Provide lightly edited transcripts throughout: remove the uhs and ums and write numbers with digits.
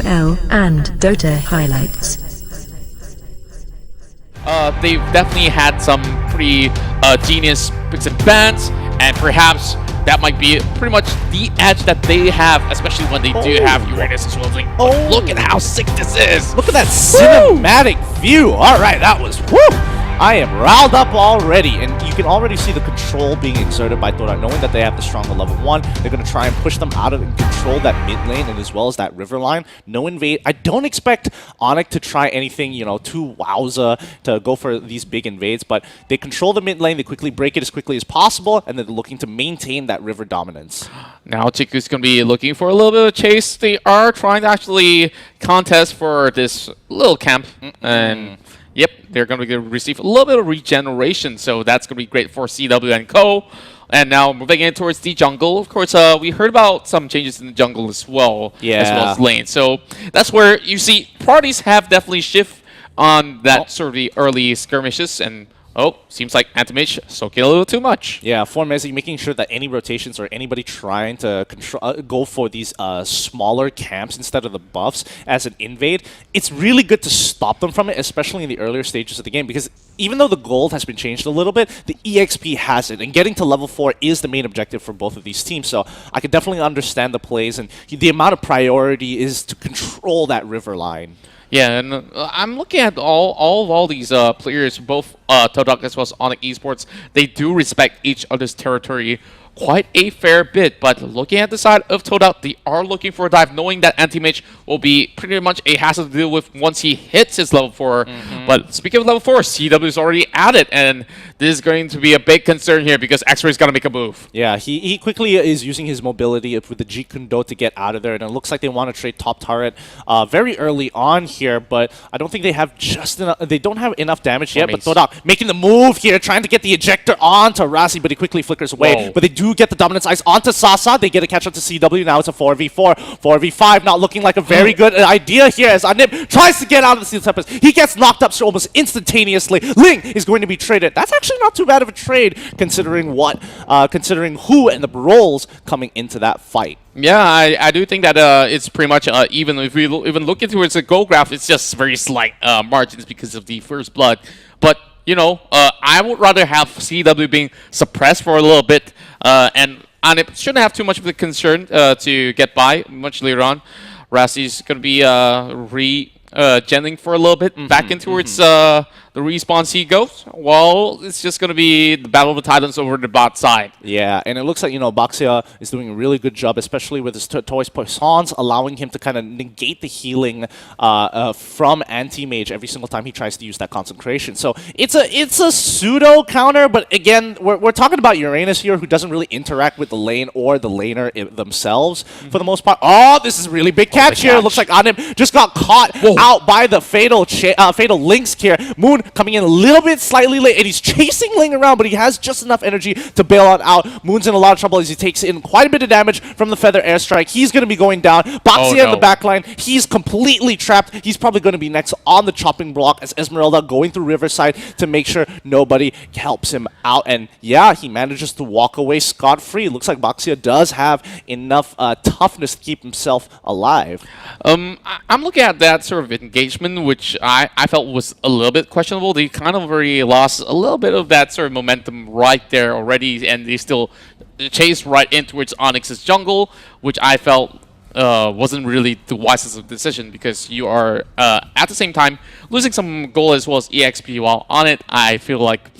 ML and Dota highlights. They've definitely had some pretty genius picks and bans, and perhaps that might be pretty much the edge that they have, especially when they do have Uranus as well. Like, look at how sick this is! Look at that cinematic view! Alright, that was woo! I am riled up already, and you can already see the control being exerted by Todak, knowing that they have the stronger level 1. They're going to try and push them out of and control that mid lane, and as well as that river line. No invade. I don't expect Onic to try anything, you know, too wowza to go for these big invades, but they control the mid lane, they quickly break it as quickly as possible, and they're looking to maintain that river dominance. Now Chiku's going to be looking for a little bit of a chase. They are trying to actually contest for this little camp, and yep, they're going to receive a little bit of regeneration, so that's going to be great for CW and Co. And now moving in towards the jungle. Of course, we heard about some changes in the jungle as well, as well as lane. So that's where you see parties have definitely shifted on that sort of the early skirmishes, and seems like Anti-Mage soaking a little too much. Yeah, for Mezzy, making sure that any rotations or anybody trying to go for these smaller camps instead of the buffs as an invade, it's really good to stop them from it, especially in the earlier stages of the game, because even though the gold has been changed a little bit, the EXP hasn't, and getting to level 4 is the main objective for both of these teams. So I can definitely understand the plays, and the amount of priority is to control that river line. Yeah, and I'm looking at all these players, both Todak as well as Onic Esports. They do respect each other's territory quite a fair bit, but looking at the side of Todak, they are looking for a dive, knowing that Anti-Mage will be pretty much a hassle to deal with once he hits his level 4. But speaking of level 4, CW is already at it, and this is going to be a big concern here because X-Ray's got to make a move. Yeah, he quickly is using his mobility with the Jikundo to get out of there, and it looks like they want to trade top turret very early on here, but I don't think they have just enough. They don't have enough damage yet, but Todak making the move here, trying to get the ejector onto Rasi, but he quickly flickers away. But they do get the dominance ice onto Sasa. They get a catch up to CW. Now it's a 4v4. 4v5, not looking like a very good idea here as Anip tries to get out of the Steel Tempest. He gets knocked up almost instantaneously. Ling is going to be traded. That's actually not too bad of a trade considering considering who and the roles coming into that fight. Yeah, I do think that it's pretty much even if we even look into its goal graph, it's just very slight margins because of the first blood. But you know, I would rather have CW being suppressed for a little bit, and it shouldn't have too much of a concern to get by much later on. Rassi's going to be regenning for a little bit, back in towards the respawn he goes. Well, it's just going to be the Battle of the Titans over the bot side. Yeah, and it looks like, you know, Baxia is doing a really good job, especially with his Toys Poissons, allowing him to kind of negate the healing from Anti-Mage every single time he tries to use that concentration. So it's a pseudo counter, but again, we're talking about Uranus here, who doesn't really interact with the lane or the laner themselves for the most part. Oh, this is a really big catch here. It looks like Anim just got caught out by the fatal links here. Moon coming in a little bit slightly late, and he's chasing Ling around, but he has just enough energy to bail on out. Moon's in a lot of trouble as he takes in quite a bit of damage from the Feather Airstrike. He's going to be going down. Baxia in the backline, he's completely trapped. He's probably going to be next on the chopping block as Esmeralda going through Riverside to make sure nobody helps him out. And yeah, he manages to walk away scot-free. Looks like Baxia does have enough toughness to keep himself alive. I'm looking at that sort of engagement, which I felt was a little bit questionable. They kind of already lost a little bit of that sort of momentum right there already, and they still chased right in towards Onyx's jungle, which I felt wasn't really the wisest of decision, because you are at the same time losing some gold as well as EXP while on it. I feel like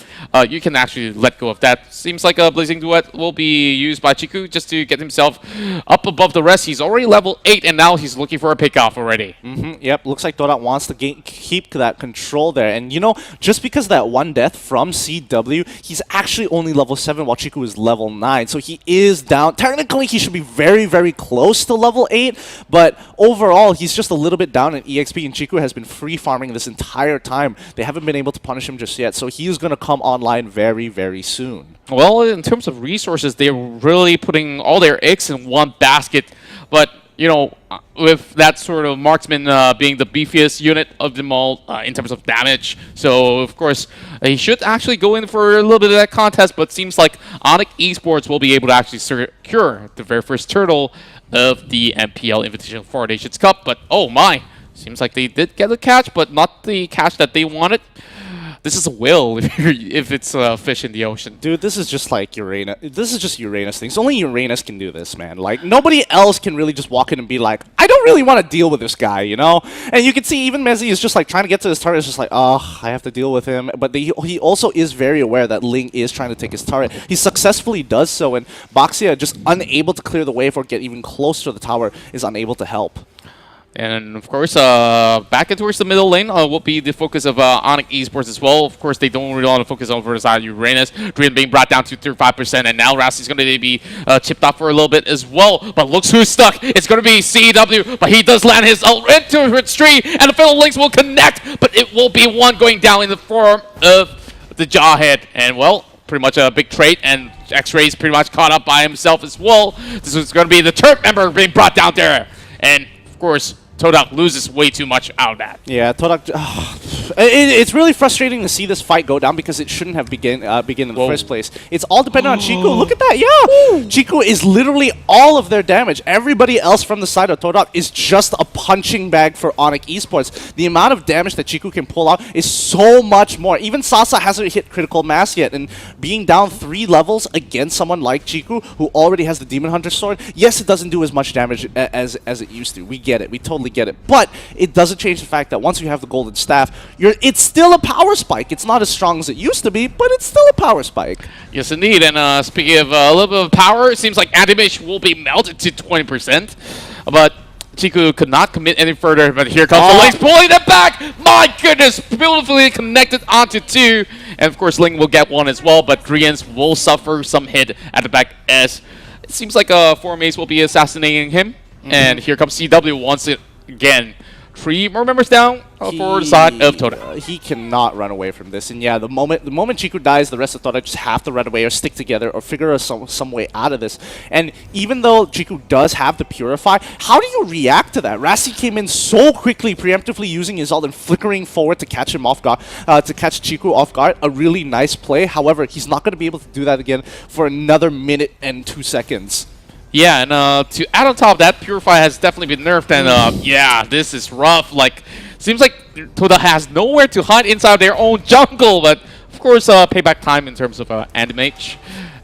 you can actually let go of that. Seems like a Blazing Duet will be used by Chiku just to get himself up above the rest. He's already level 8, and now he's looking for a pickoff already. Yep, looks like Todak wants to keep that control there. And you know, just because of that one death from CW, he's actually only level 7 while Chiku is level 9. So he is down. Technically, he should be very, very close to level 8, but overall, he's just a little bit down in EXP, and Chiku has been free farming this entire time. They haven't been able to punish him just yet, so he's going to come online very, very soon. Well, in terms of resources, they're really putting all their eggs in one basket, but you know, with that sort of marksman being the beefiest unit of them all in terms of damage. So, of course, he should actually go in for a little bit of that contest, but seems like Onic Esports will be able to actually secure the very first turtle of the MPL Invitational 4 Nations Cup. But oh my, seems like they did get a catch, but not the catch that they wanted. This is a whale if it's a fish in the ocean. Dude, this is just like Uranus. This is just Uranus things. Only Uranus can do this, man. Like, nobody else can really just walk in and be like, I don't really want to deal with this guy, you know? And you can see even Mezzi is just like trying to get to his turret. It's just like, oh, I have to deal with him. But he also is very aware that Ling is trying to take his turret. He successfully does so, and Baxia, just unable to clear the way or get even close to the tower, is unable to help. And of course, back in towards the middle lane will be the focus of Onic Esports as well. Of course, they don't really want to focus over the side of Uranus. Dream being brought down to 35%, and now Rassi's going to be chipped off for a little bit as well. But looks who's stuck. It's going to be CW, but he does land his ult into its tree, and the Fatal Links will connect, but it will be one going down in the form of the Jawhead. And well, pretty much a big trait, and X-Ray's pretty much caught up by himself as well. This is going to be the Turk member being brought down there. And of course, Todak loses way too much out of that. Yeah, Todak. It's really frustrating to see this fight go down because it shouldn't have begin in the first place. It's all dependent on Chiku. Look at that, yeah! Chiku is literally all of their damage. Everybody else from the side of Todak is just a punching bag for Onic Esports. The amount of damage that Chiku can pull out is so much more. Even Sasa hasn't hit critical mass yet, and being down 3 levels against someone like Chiku, who already has the Demon Hunter sword, yes, it doesn't do as much damage as it used to. We get it. We totally get it. But it doesn't change the fact that once you have the golden staff, it's still a power spike. It's not as strong as it used to be, but it's still a power spike. Yes, indeed. And speaking of a little bit of power, it seems like animation will be melted to 20%. But Chiku could not commit any further, but here comes the Lynx pulling it back! My goodness! Beautifully connected onto 2. And of course, Ling will get 1 as well, but Drians will suffer some hit at the back as it seems like 4 mates will be assassinating him. And here comes CW once again. 3 more members down for the side of Todak. He cannot run away from this. And yeah, the moment Chiku dies, the rest of Todak just have to run away or stick together or figure some way out of this. And even though Chiku does have the Purify, how do you react to that? Rassi came in so quickly, preemptively using his ult and flickering forward to catch him off guard, to catch Chiku off guard. A really nice play. However, he's not going to be able to do that again for another minute and 2 seconds. Yeah, and to add on top of that, Purify has definitely been nerfed, and yeah, this is rough. Like, seems like Toda has nowhere to hide inside their own jungle, but of course, payback time in terms of Animage.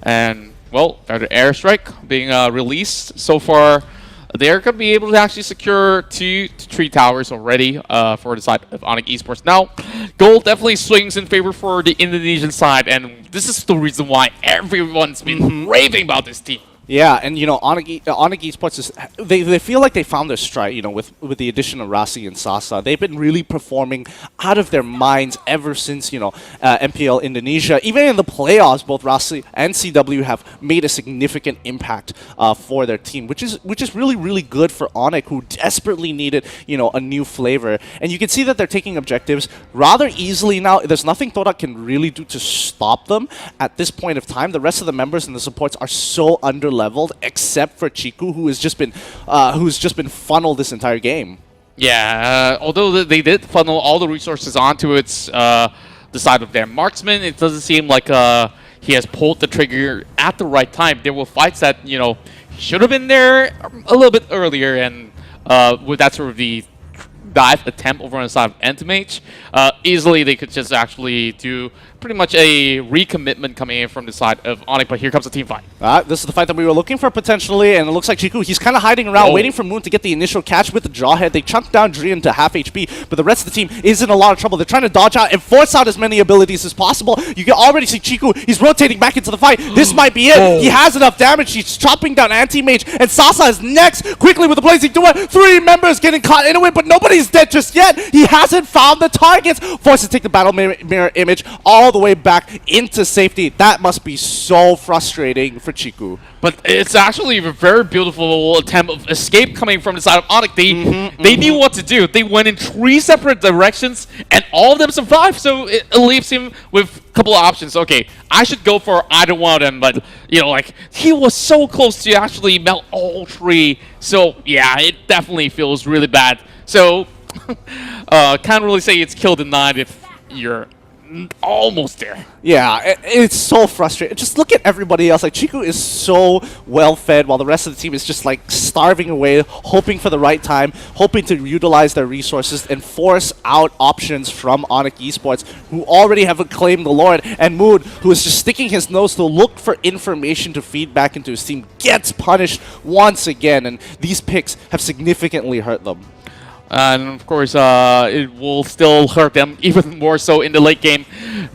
And, well, the airstrike being released so far, they're going to be able to actually secure 2 to 3 towers already for the side of Onic Esports. Now, gold definitely swings in favor for the Indonesian side, and this is the reason why everyone's been raving about this team. Yeah, and you know, Onic Esports is they feel like they found their stride. You know, with the addition of Rassi and Sasa, they've been really performing out of their minds ever since MPL Indonesia. Even in the playoffs, both Rassi and CW have made a significant impact for their team, which is really good for Onic, who desperately needed a new flavor. And you can see that they're taking objectives rather easily now. There's nothing Todak can really do to stop them at this point of time. The rest of the members and the supports are so under leveled, except for Chiku, who's just been funneled this entire game. Yeah, although they did funnel all the resources onto the side of their marksman, it doesn't seem like he has pulled the trigger at the right time. There were fights that he should have been there a little bit earlier, and with that sort of the dive attempt over on the side of Entomage, easily they could just actually do pretty much a recommitment coming in from the side of Onic, but here comes the team fight. This is the fight that we were looking for potentially, and it looks like Chiku, he's kind of hiding around, waiting for Moon to get the initial catch with the Jawhead. They chunked down Drian to half HP, but the rest of the team is in a lot of trouble. They're trying to dodge out and force out as many abilities as possible. You can already see Chiku, he's rotating back into the fight. This might be it. He has enough damage. He's chopping down Anti-Mage, and Sasa is next, quickly with the Blazing Duet. 3 members getting caught into it, but nobody's dead just yet. He hasn't found the targets. Forced to take the battle mirror image all the way back into safety. That must be so frustrating for Chiku. But it's actually a very beautiful attempt of escape coming from the side of Onic. They knew what to do. They went in 3 separate directions, and all of them survived. So it leaves him with a couple of options. Okay, I should go for either one of them, but he was so close to actually melt all 3. So yeah, it definitely feels really bad. So can't really say it's kill denied if you're almost there. Yeah, it's so frustrating. Just look at everybody else. Like, Chiku is so well fed while the rest of the team is just like starving away, hoping for the right time, hoping to utilize their resources and force out options from Onic Esports, who already have acclaimed the Lord, and Mood, who is just sticking his nose to look for information to feed back into his team, gets punished once again, and these picks have significantly hurt them. And of course, it will still hurt them even more so in the late game.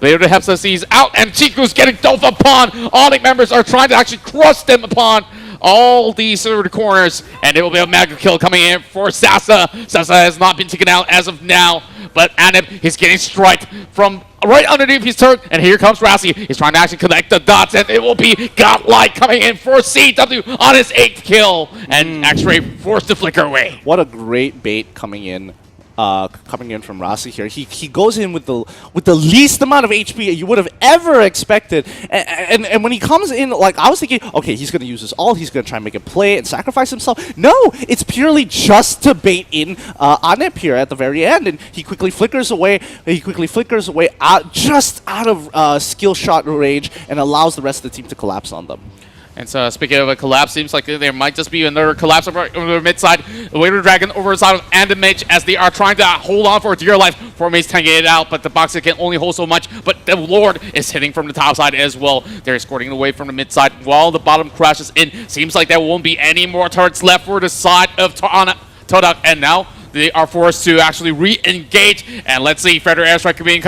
Later, Hepsa's out, and Chiku's getting dove upon. Onic members are trying to actually crush them upon all these sort of corners, and it will be a mega kill coming in for Sasa. Sasa has not been taken out as of now, but Anip is getting striked from right underneath his turret, and here comes Rassi. He's trying to actually connect the dots, and it will be Godlike coming in for CW on his 8th kill, and X-Ray forced to flicker away. What a great bait coming in from Rassi here. He goes in with the least amount of HP you would have ever expected, and when he comes in, like, I was thinking, okay, he's gonna use his ult, he's gonna try and make a play and sacrifice himself. No, it's purely just to bait in Anip here at the very end, and he quickly flickers away. Just out of skill shot range, and allows the rest of the team to collapse on them. And so, speaking of a collapse, seems like there might just be another collapse over the mid side. The Waiter Dragon over the side of Andamage as they are trying to hold on for dear life. Formate's trying to get it out, but the Boxer can only hold so much. But the Lord is hitting from the top side as well. They're escorting away from the mid side while the bottom crashes in. Seems like there won't be any more turrets left for the side of Todak. And now they are forced to actually re-engage. And let's see, Federal Airstrike being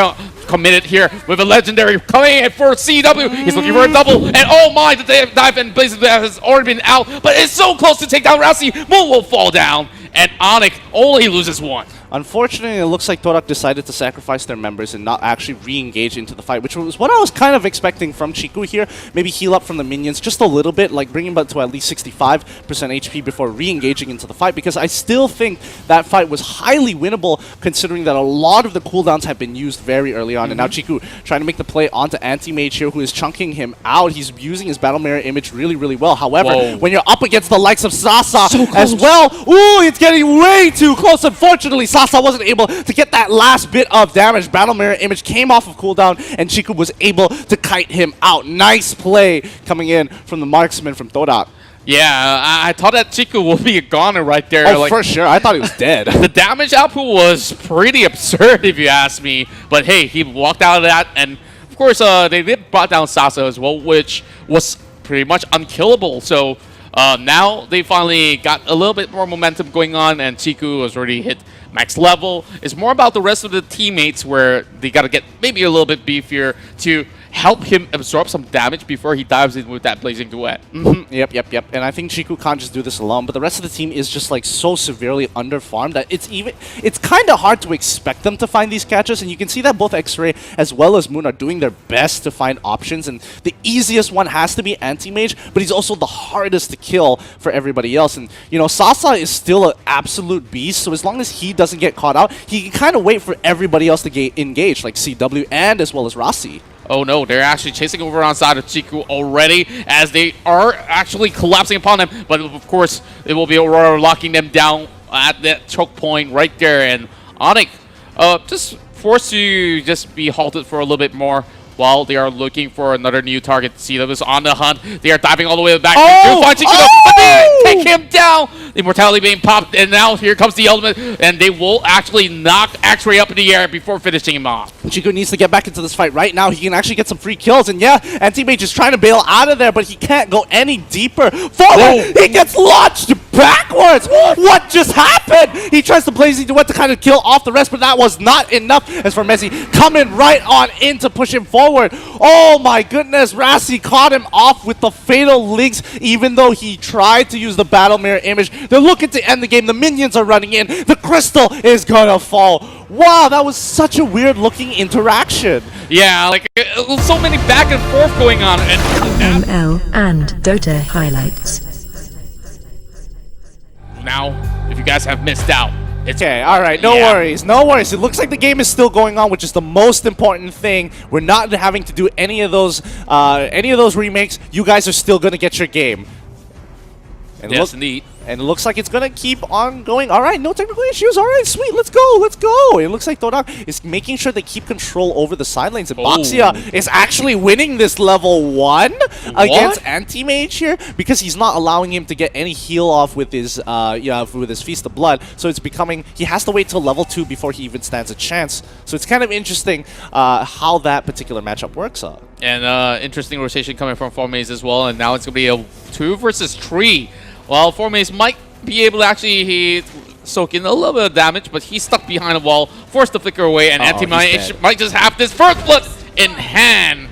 committed here with a legendary coming in for CW. He's looking for a double, and oh my, the dive and Blazing Blast has already been out, but it's so close to take down Rassi. Moon will fall down, and Onic only loses one. Unfortunately, it looks like Todak decided to sacrifice their members and not actually re-engage into the fight, which was what I was kind of expecting from Chiku here. Maybe heal up from the minions just a little bit, like bring him up to at least 65% HP before re-engaging into the fight, because I still think that fight was highly winnable, considering that a lot of the cooldowns have been used very early on. And now Chiku trying to make the play onto Anti-Mage here, who is chunking him out. He's using his Battle Mirror image really, really well. However, when you're up against the likes of Sasa as well, ooh, it's getting way too close. Unfortunately, Sasa wasn't able to get that last bit of damage. Battle Mirror image came off of cooldown, and Chiku was able to kite him out. Nice play coming in from the marksman from Todak. Yeah, I thought that Chiku will be a goner right there. Oh, like, for sure. I thought he was dead. The damage output was pretty absurd, if you ask me. But hey, he walked out of that, and of course, they did brought down Sasa as well, which was pretty much unkillable. So now they finally got a little bit more momentum going on, and Chiku has already hit max level. It's more about the rest of the teammates where they got to get maybe a little bit beefier to help him absorb some damage before he dives in with that Blazing Duet. Yep. And I think Chiku can't just do this alone, but the rest of the team is just like so severely underfarmed that it's kind of hard to expect them to find these catches, and you can see that both X-Ray as well as Moon are doing their best to find options, and the easiest one has to be Anti-Mage, but he's also the hardest to kill for everybody else. And you know, Sasa is still an absolute beast, so as long as he doesn't get caught out, he can kind of wait for everybody else to engage, like CW and as well as Rassi. Oh no, they're actually chasing over on side of Chiku already, as they are actually collapsing upon him. But of course, it will be Aurora locking them down at that choke point right there. And Onic just forced to just be halted for a little bit more while they are looking for another new target. CW is on the hunt. They are diving all the way back. But they take him down. The immortality being popped, and now here comes the element, and they will actually knock X-Ray up in the air before finishing him off. Chiku needs to get back into this fight right now. He can actually get some free kills, and yeah, Anti-Mage is trying to bail out of there, but he can't go any deeper. Forward! He gets launched backwards! What just happened? He tries to Blazing Duet to kind of kill off the rest, but that was not enough. As for Messi coming right on in to push him forward. Oh my goodness, Rassi caught him off with the fatal links, even though he tried to use the Battle Mirror image. They're looking to end the game. The minions are running in. The crystal is gonna fall. Wow, that was such a weird looking interaction. Yeah, like so many back and forth going on. And ML and Dota highlights. Now, if you guys have missed out, it's okay, all right, no worries. It looks like the game is still going on, which is the most important thing. We're not having to do any of those remakes. You guys are still gonna get your game. And yes, indeed. And it looks like it's going to keep on going. All right, no technical issues. All right, sweet. Let's go. Let's go. It looks like Todak is making sure they keep control over the side lanes. And Baxia is actually winning this level 1 against Anti-Mage here because he's not allowing him to get any heal off with his with his Feast of Blood. So it's becoming, he has to wait till level 2 before he even stands a chance. So it's kind of interesting how that particular matchup works out. And interesting rotation coming from Formaze as well. And now it's going to be a 2 versus 3. Well, Formaze might be able to actually soak in a little bit of damage, but he's stuck behind a wall, forced to flicker away, and Anti-Mage might just have this first blood in hand.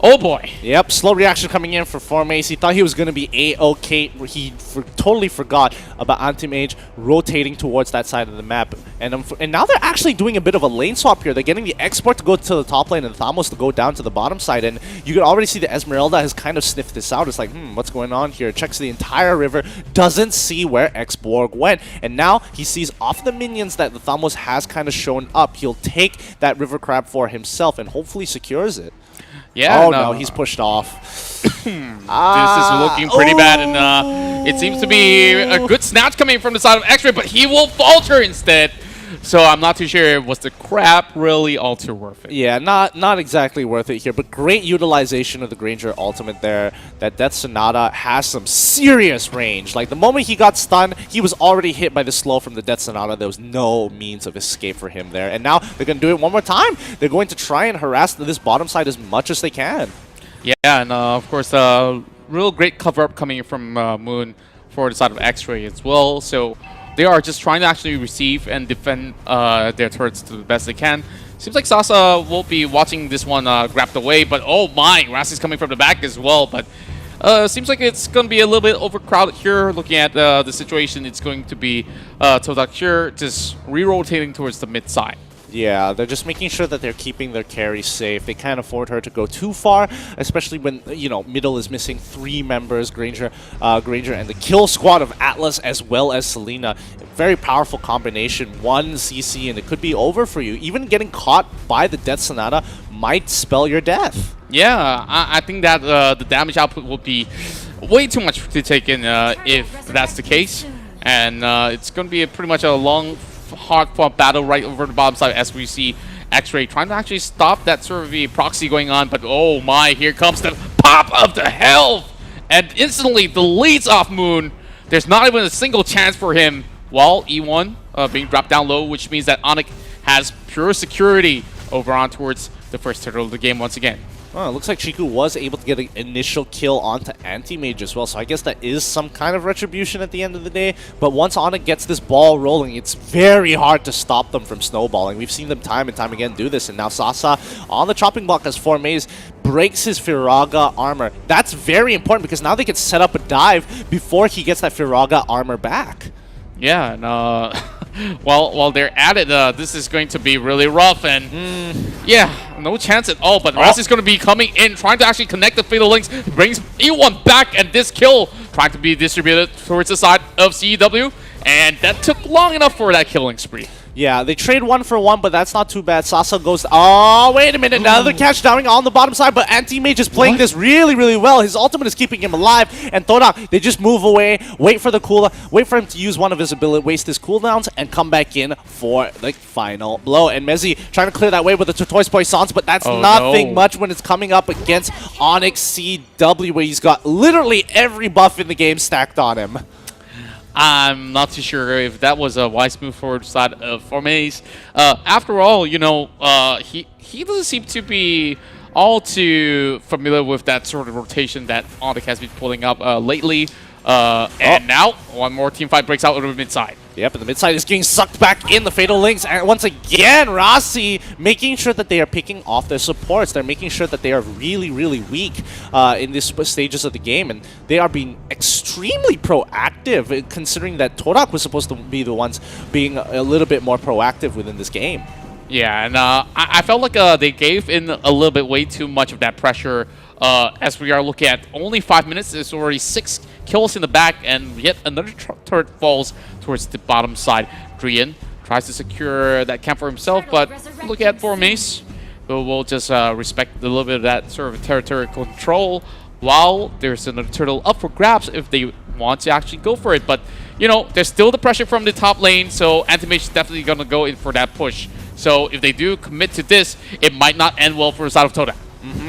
Oh boy. Yep, slow reaction coming in for Formaze. He thought he was going to be A-OK. He totally forgot about Anti-Mage rotating towards that side of the map. And now they're actually doing a bit of a lane swap here. They're getting the Export to go to the top lane and Thamos to go down to the bottom side. And you can already see the Esmeralda has kind of sniffed this out. It's like, what's going on here? Checks the entire river, doesn't see where X-Borg went. And now he sees off the minions that the Thamos has kind of shown up. He'll take that river crab for himself and hopefully secures it. Yeah. Oh no, he's pushed off. This is looking pretty bad, and it seems to be a good snatch coming from the side of X-Ray, but he will falter instead. So I'm not too sure, was the crab really all too worth it? Yeah, not exactly worth it here, but great utilization of the Granger ultimate there. That Death Sonata has some serious range. Like the moment he got stunned, he was already hit by the slow from the Death Sonata. There was no means of escape for him there. And now they're going to do it one more time. They're going to try and harass this bottom side as much as they can. Yeah, and of course, real great cover-up coming from Moon for the side of X-Ray as well. So they are just trying to actually receive and defend their turrets to the best they can. Seems like Sasa will be watching this one grabbed away, but oh my, Rassi's coming from the back as well. But seems like it's going to be a little bit overcrowded here. Looking at the situation, it's going to be Todak here just re-rotating towards the mid side. Yeah, they're just making sure that they're keeping their carry safe. They can't afford her to go too far, especially when, middle is missing 3 members, Granger, and the kill squad of Atlas as well as Selena. Very powerful combination. 1 CC and it could be over for you. Even getting caught by the Death Sonata might spell your death. Yeah, I think that the damage output will be way too much to take in if that's the case. And it's going to be pretty much a long, hard-fought battle right over the bottom side as we see X-Ray trying to actually stop that sort of a proxy going on. But oh my, here comes the pop of the health! And instantly deletes off Moon. There's not even a single chance for him. While E1 being dropped down low, which means that Onic has pure security over on towards the first turtle of the game once again. Oh, it looks like Chiku was able to get an initial kill onto Anti-Mage as well, so I guess that is some kind of retribution at the end of the day. But once Onic gets this ball rolling, it's very hard to stop them from snowballing. We've seen them time and time again do this, and now Sasa on the chopping block as Formaze breaks his Firaga armor. That's very important because now they can set up a dive before he gets that Firaga armor back. Yeah, and while they're at it, this is going to be really rough, and yeah, no chance at all. But Rass is going to be coming in, trying to actually connect the Fatal Links, brings E1 back, and this kill trying to be distributed towards the side of CEW, and that took long enough for that killing spree. Yeah, they trade 1 for 1, but that's not too bad. Sasa goes... Oh, wait a minute. Another catch downing on the bottom side, but Anti-Mage is playing this really, really well. His ultimate is keeping him alive. And Todak, they just move away, wait for the cooldown, wait for him to use one of his abilities, waste his cooldowns, and come back in for the final blow. And Mezzi trying to clear that way with the Tortoise Poissons, but that's nothing much when it's coming up against Onic CW, where he's got literally every buff in the game stacked on him. I'm not too sure if that was a wise move for the side of Formaze. After all, he doesn't seem to be all too familiar with that sort of rotation that Onic has been pulling up lately. And now, one more team fight breaks out over the mid side. Yep, and the mid side is getting sucked back in the Fatal Links. And once again, Rossi making sure that they are picking off their supports. They're making sure that they are really, really weak in these stages of the game. And they are being extremely proactive, considering that Todak was supposed to be the ones being a little bit more proactive within this game. Yeah, and I felt like they gave in a little bit way too much of that pressure. As we are looking at only 5 minutes, there's already 6 kills in the back, and yet another turret falls towards the bottom side. Drian tries to secure that camp for himself, but look at Formaze. We'll just respect a little bit of that sort of territory control, while there's another turtle up for grabs if they want to actually go for it. But, you know, there's still the pressure from the top lane, so Anti-Mage is definitely going to go in for that push. So if they do commit to this, it might not end well for the side of Todak.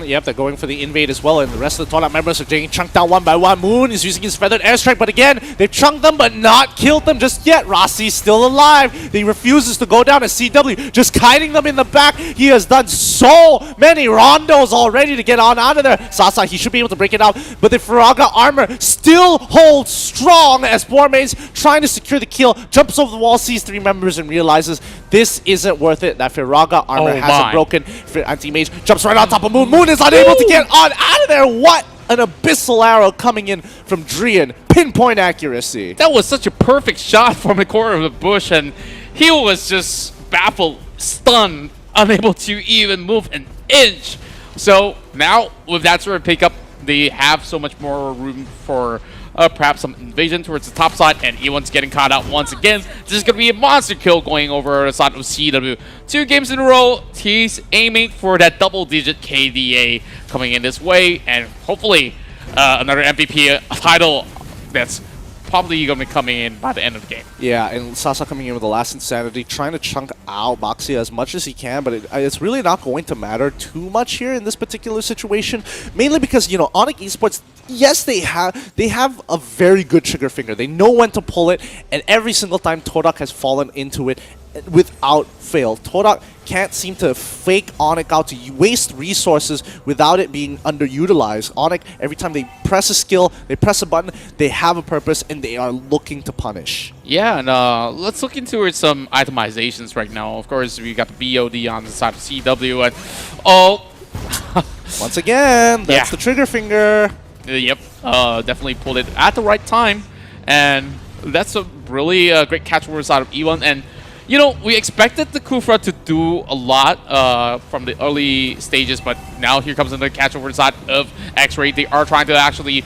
Yep, they're going for the invade as well, and the rest of the Todak members are getting chunked down one by one. Moon is using his feathered airstrike, but again, they've chunked them but not killed them just yet. Rossi's still alive. He refuses to go down as CW, just kiting them in the back. He has done so many rondos already to get on out of there. Sasa, he should be able to break it out, but the Firaga armor still holds strong as Bormaze, trying to secure the kill, jumps over the wall, sees 3 members, and realizes this isn't worth it. That Firaga armor hasn't broken. Anti-Mage jumps right on top of Moon. Moon is unable to get on out of there. What an abyssal arrow coming in from Drian. Pinpoint accuracy. That was such a perfect shot from the corner of the bush, and he was just baffled, stunned, unable to even move an inch. So now with that sort of pickup, they have so much more room for perhaps some invasion towards the top side, and E1's getting caught out once again. This is going to be a monster kill going over the side of CW. 2 games in a row, he's aiming for that double-digit KDA coming in this way, and hopefully another MVP title that's probably going to be coming in by the end of the game. Yeah, and Sasa coming in with the last insanity, trying to chunk out Baxia as much as he can, but it's really not going to matter too much here in this particular situation, mainly because, you know, Onic Esports, yes, they have a very good trigger finger. They know when to pull it, and every single time Todak has fallen into it without fail. Todak can't seem to fake Onic out to waste resources without it being underutilized. Onic, every time they press a skill, they press a button, they have a purpose, and they are looking to punish. Yeah, and let's look into some itemizations right now. Of course, we got the BOD on the side of CW, and once again, that's the trigger finger. Yep, definitely pulled it at the right time, and that's a really great catch over the side of E1. And you know, we expected the Kufra to do a lot from the early stages, but now here comes another catch over the side of X-Ray. They are trying to actually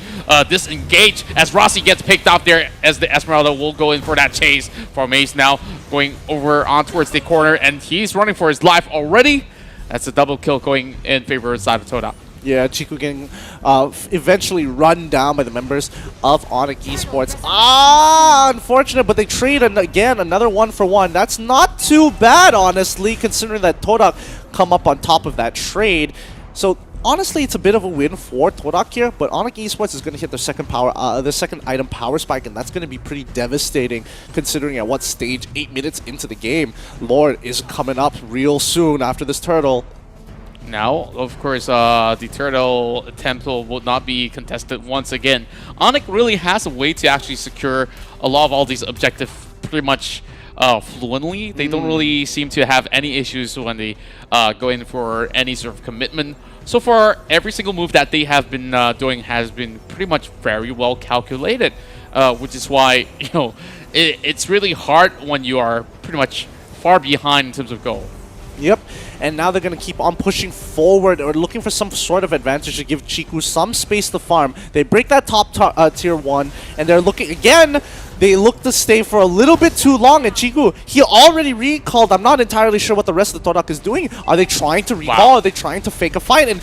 disengage as Rossi gets picked off there, as the Esmeralda will go in for that chase. For Mace now going over on towards the corner, and he's running for his life already. That's a double kill going in favor of the side of Todak. Yeah, Chiku getting eventually run down by the members of Onic Esports. Unfortunate, but they trade again another 1-for-1. That's not too bad, honestly, considering that Todak come up on top of that trade. So honestly, it's a bit of a win for Todak here, but Onic Esports is going to hit their second item power spike, and that's going to be pretty devastating considering at what stage 8 minutes into the game. Lord is coming up real soon after this turtle. Now, of course, the turtle attempt will not be contested once again. Onic really has a way to actually secure a lot of all these objectives pretty much fluently. They don't really seem to have any issues when they go in for any sort of commitment. So far, every single move that they have been doing has been pretty much very well calculated, which is why, you know, it's really hard when you are pretty much far behind in terms of goal. Yep, and now they're going to keep on pushing forward or looking for some sort of advantage to give Chiku some space to farm. They break that top tier 1, and they're looking again. They look to stay for a little bit too long, and Chiku, he already recalled. I'm not entirely sure what the rest of the Todak is doing. Are they trying to recall? Are they trying to fake a fight? And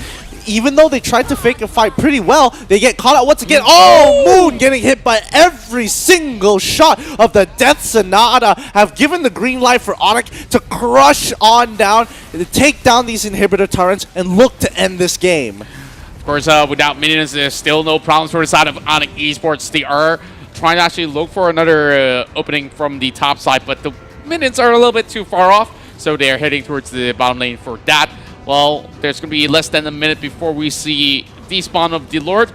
even though they tried to fake a fight pretty well, they get caught out once again. Oh, Moon getting hit by every single shot of the Death Sonata have given the green light for Onic to crush on down, to take down these inhibitor turrets, and look to end this game. Of course, without minions, there's still no problems for the side of Onic Esports. They are trying to actually look for another opening from the top side, but the minions are a little bit too far off, so they are heading towards the bottom lane for that. Well, there's going to be less than a minute before we see the spawn of the Lord.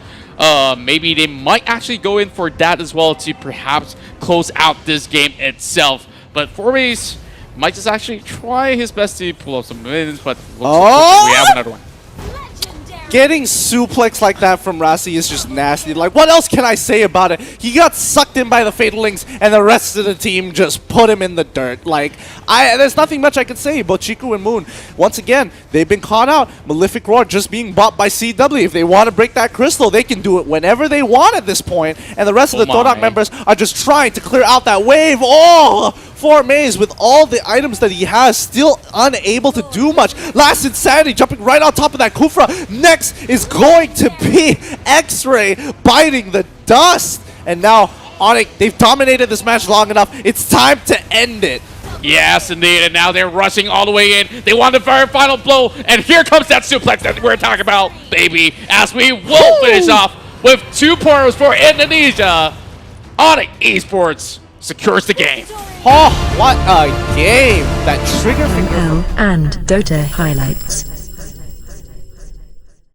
Maybe they might actually go in for that as well to perhaps close out this game itself. But Forbase might just actually try his best to pull up some minions, but looks like we have another one. Getting suplex like that from Rasi is just nasty. Like, what else can I say about it? He got sucked in by the Fatalings, and the rest of the team just put him in the dirt. Like, there's nothing much I can say about Chiku and Moon. Once again, they've been caught out. Malefic Roar just being bought by CW. If they want to break that crystal, they can do it whenever they want at this point. And the rest of the Todak members are just trying to clear out that wave. Oh! For Maze, with all the items that he has, still unable to do much. Last Insanity jumping right on top of that Kufra. Next is going to be X-Ray biting the dust. And now, Onic, they've dominated this match long enough. It's time to end it. Yes, indeed, and now they're rushing all the way in. They want the very final blow, and here comes that suplex that we're talking about, baby, as we will finish off with 2 points for Indonesia. Onic Esports secures the game. Oh, what a game! That trigger finger. ML and Dota highlights.